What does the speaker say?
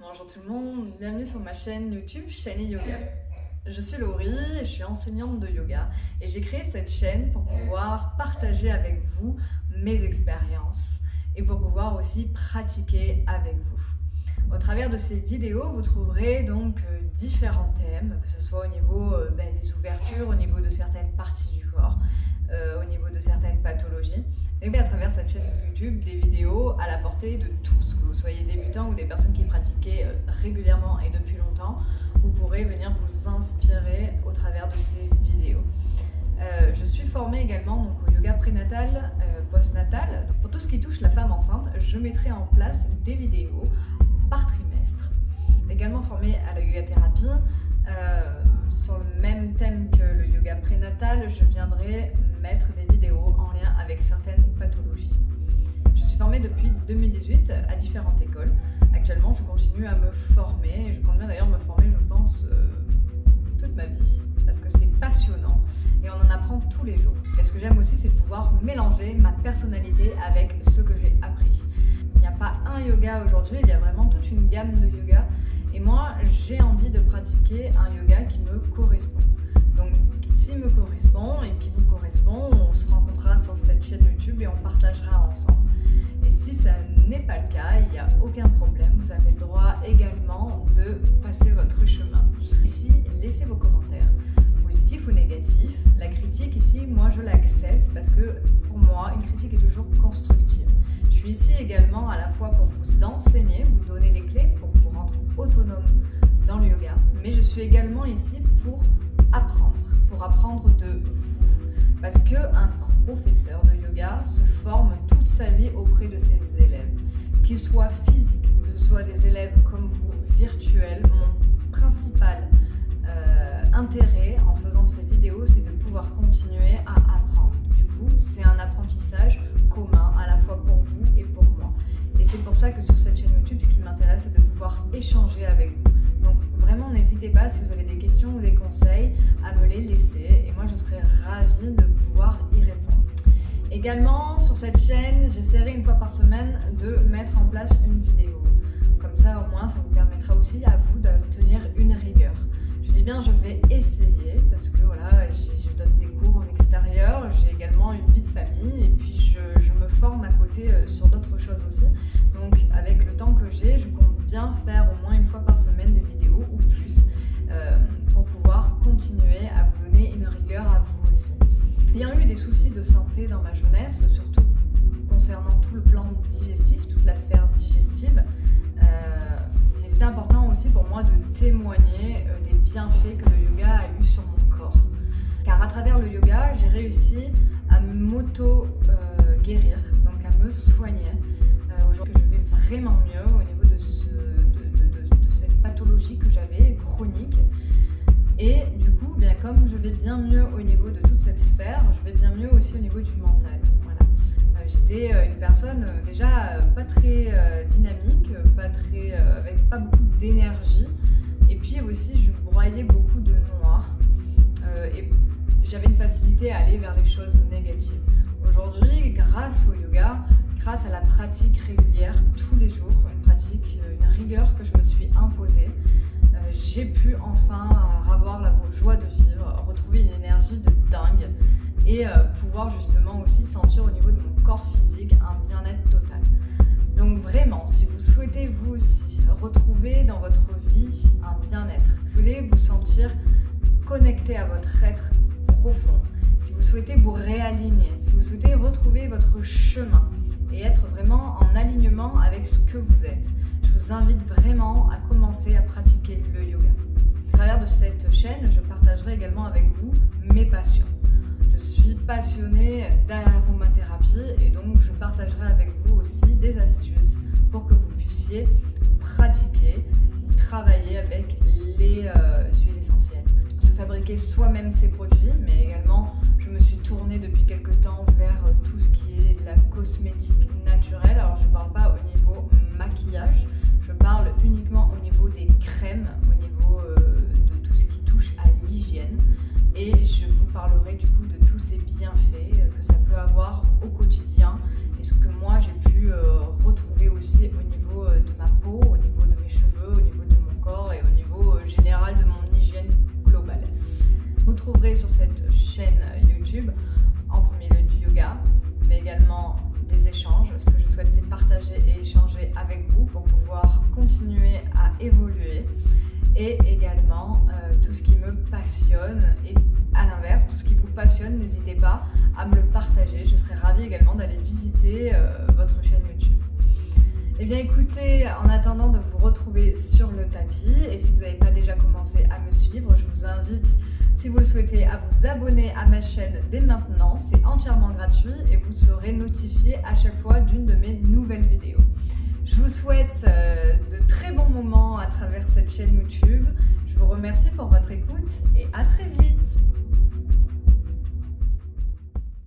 Bonjour tout le monde, bienvenue sur ma chaîne YouTube Shiny Yoga. Je suis Laurie et je suis enseignante de yoga et j'ai créé cette chaîne pour pouvoir partager avec vous mes expériences et pour pouvoir aussi pratiquer avec vous. Au travers de ces vidéos, vous trouverez donc différents thèmes, que ce soit au niveau des ouvertures, au niveau de certaines parties du corps, au niveau de certaines pathologies. Et à travers cette chaîne YouTube, des vidéos à la portée de tous, que vous soyez débutants ou des personnes qui pratiquez régulièrement et depuis longtemps, vous pourrez venir vous inspirer au travers de ces vidéos. Je suis formée également donc, au yoga prénatal, postnatal. Pour tout ce qui touche la femme enceinte, je mettrai en place des vidéos par trimestre. Également formée à la yoga thérapie, sur le même thème que le yoga prénatal, je viendrai mettre des vidéos en lien avec certaines pathologies. Je suis formée depuis 2018 à différentes écoles. Actuellement, je continue à me former et je compte bien d'ailleurs me former, je pense, toute ma vie parce que c'est passionnant et on en apprend tous les jours. Et ce que j'aime aussi, c'est de pouvoir mélanger ma personnalité avec ce que j'ai appris. Il n'y a pas un yoga aujourd'hui, il y a vraiment toute une gamme de yoga. Et moi, j'ai envie de pratiquer un yoga qui me correspond. Donc, s'il me correspond et qui vous correspond, on se rencontrera sur cette chaîne YouTube et on partagera ensemble. Et si ça n'est pas le cas, il n'y a aucun problème. Vous avez le droit également de passer votre chemin. Ici, laissez vos commentaires, positifs ou négatifs. La critique ici, moi, je l'accepte parce que pour moi, une critique est toujours constructive. Je suis ici également à la fois pour vous enseigner, vous donner les clés pour vous rendre autonome dans le yoga, mais je suis également ici pour apprendre de vous. Parce qu'un professeur de yoga se forme toute sa vie auprès de ses élèves, qu'ils soient physiques, que ce soit des élèves comme vous, virtuels. Mon principal intérêt en faisant ces vidéos, c'est de pouvoir continuer à apprendre. Du coup, c'est un apprentissage commun à la fois pour vous et pour moi. Et c'est pour ça que sur cette chaîne YouTube, ce qui m'intéresse, c'est de pouvoir échanger avec vous. Donc vraiment, n'hésitez pas, si vous avez des questions ou des conseils, à me les laisser. Et moi, je serai ravie de pouvoir y répondre. Également, sur cette chaîne, j'essaierai une fois par semaine de mettre en place une vidéo. Comme ça, au moins, ça vous permettra aussi à vous de tenir une rigueur. Je dis bien, je vais essayer, parce que voilà, je donne des cours en extérieur, j'ai également une vie de famille, et puis je me forme à côté sur d'autres choses aussi. Donc, avec le temps que j'ai, je compte bien faire au moins une fois par semaine des vidéos ou plus, pour pouvoir continuer à vous donner une rigueur à vous aussi. Il y a eu des soucis de santé dans ma jeunesse, surtout concernant tout le plan digestif, toute la sphère digestive. Il était important aussi pour moi de témoigner des bienfaits que le yoga a eu sur mon corps. Car à travers le yoga, j'ai réussi à m'auto-guérir, donc à me soigner. Aujourd'hui, je vais vraiment mieux au niveau de cette pathologie que j'avais, chronique. Et du coup, bien comme je vais bien mieux au niveau de toute cette sphère, je vais bien mieux aussi au niveau du mental. Voilà. J'étais une personne déjà pas très dynamique, avec pas beaucoup d'énergie. Et puis aussi, je broyais beaucoup de noir. Et j'avais une facilité à aller vers les choses négatives. Aujourd'hui, grâce au yoga, grâce à la pratique régulière tous les jours, une rigueur que je me suis imposée, j'ai pu enfin avoir la joie de vivre, retrouver une énergie de dingue et pouvoir justement aussi sentir au niveau de mon corps physique un bien-être total. Donc vraiment, si vous souhaitez vous aussi retrouver dans votre vie un bien-être, vous voulez vous sentir connecté à votre être profond, si vous souhaitez vous réaligner, si vous souhaitez retrouver votre chemin et être vraiment en alignement avec ce que vous êtes, je vous invite vraiment à commencer à pratiquer le yoga. À travers de cette chaîne, je partagerai également avec vous mes passions. Je suis passionnée d'aromathérapie et donc je partagerai avec vous aussi des astuces pour que vous puissiez pratiquer, travailler avec les huiles essentielles. Se fabriquer soi-même ses produits, mais également je me suis tournée depuis quelques temps vers tout ce qui est de la cosmétique naturelle. Alors je ne parle pas au niveau maquillage, je parle uniquement au niveau des crèmes, au niveau de tout ce qui touche à l'hygiène. Et je vous parlerai du coup de tous ces bienfaits que ça peut avoir au quotidien et ce que moi j'ai pu retrouver aussi au niveau de ma peau, au niveau de mes cheveux, YouTube. En premier lieu du yoga, mais également des échanges. Ce que je souhaite, c'est partager et échanger avec vous pour pouvoir continuer à évoluer. Et également tout ce qui me passionne. Et à l'inverse, tout ce qui vous passionne, n'hésitez pas à me le partager. Je serais ravie également d'aller visiter votre chaîne YouTube. Eh bien écoutez, en attendant de vous retrouver sur le tapis, et si vous n'avez pas déjà commencé à me suivre, je vous invite, si vous le souhaitez, à vous abonner à ma chaîne dès maintenant. C'est entièrement gratuit et vous serez notifié à chaque fois d'une de mes nouvelles vidéos. Je vous souhaite de très bons moments à travers cette chaîne YouTube. Je vous remercie pour votre écoute et à très vite.